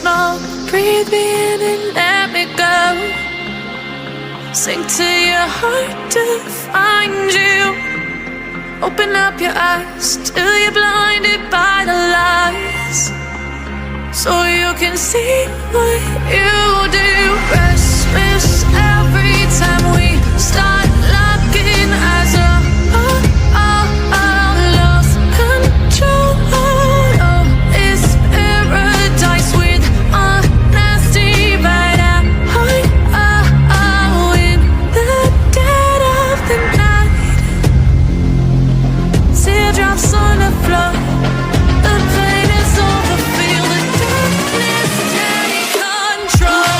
smoke, breathe me in and let me go. Sink to your heart to find you. Open up your eyes till you're blinded by the lies, so you can see what you do. Restless every time we start locking eyes up. Lost control. Oh, it's paradise with honesty, but I'm in the dead of the night. Teardrops on the floor. The pain is over. Feel the darkness take control.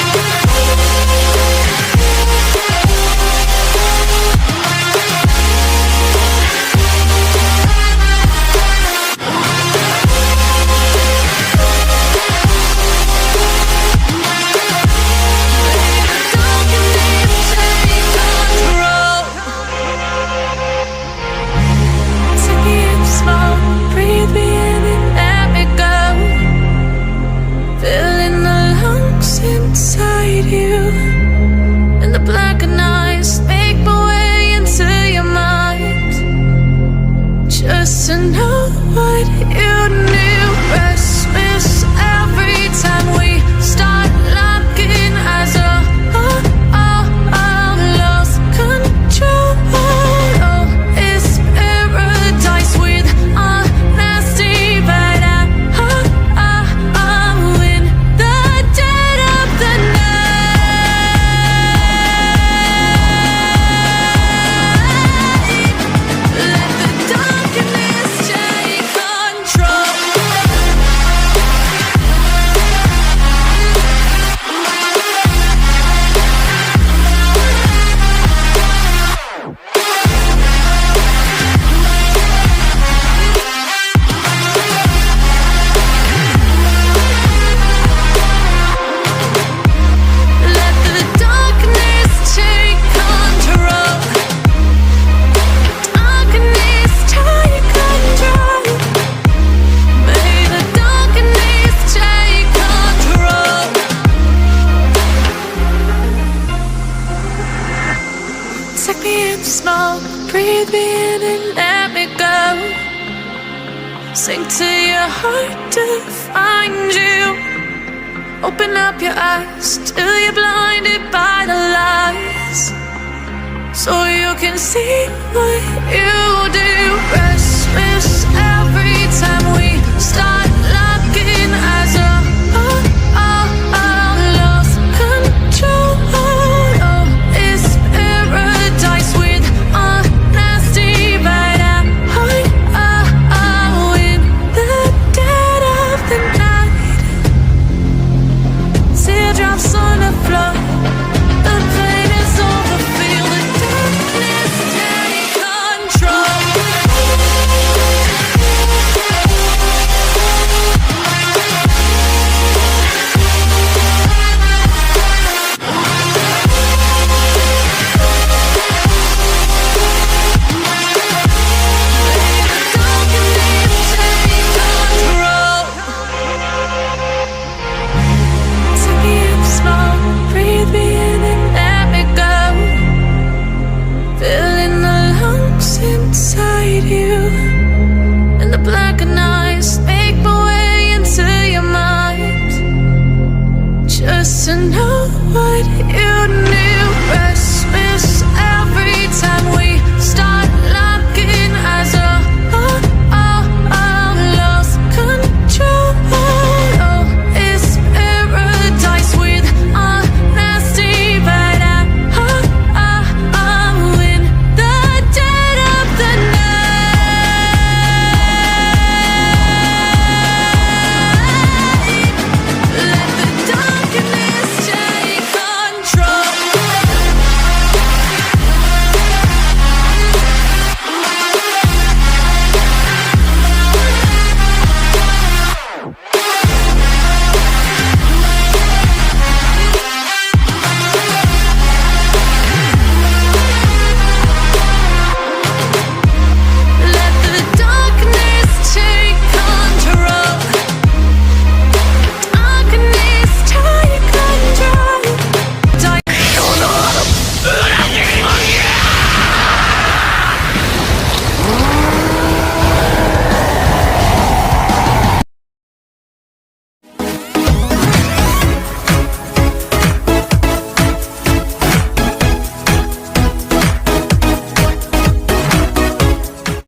Inside you, and the blackened eyes make my way into your mind, just to know what you knew. Restless every time we start locking eyes up. Lost control. Oh, it's paradise with honesty, but I'm in the dead of the night. Let the darkness take control. Let the darkness take control. Darkness take control. May the darkness take control. Take me in the smoke, breathe me in and let me go. Sink to your heart to find you. Open up your eyes till you're blinded by the lies, so you can see what you do. Restless every time we start locking eyes up. Lost control. Oh, it's paradise with honesty, but I'm in the dead of the night. Teardrops on the floor. The pain is over. Feel the darkness take control. Take me in the smoke, breathe me in and let me go. Feeling the lungs inside you, and the blackened eyes